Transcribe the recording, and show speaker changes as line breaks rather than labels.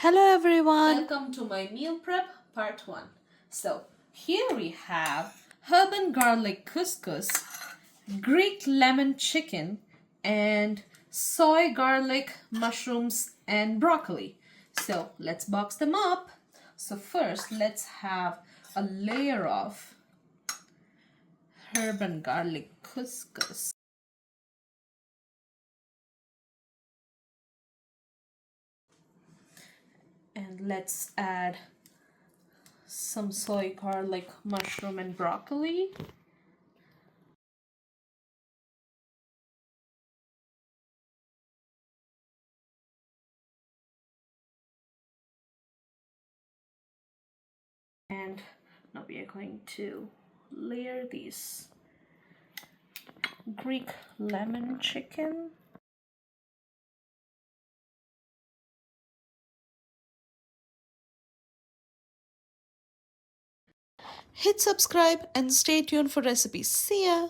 Hello everyone.
Welcome to my meal prep part 1. So, here we have herb and garlic couscous, Greek lemon chicken, and soy garlic mushrooms and broccoli. So, let's box them up. So, first, let's have a layer of herb and garlic couscous. And let's add some soy garlic mushroom and broccoli. And now we are going to layer these Greek lemon chicken.
Hit subscribe and stay tuned for recipes. See ya.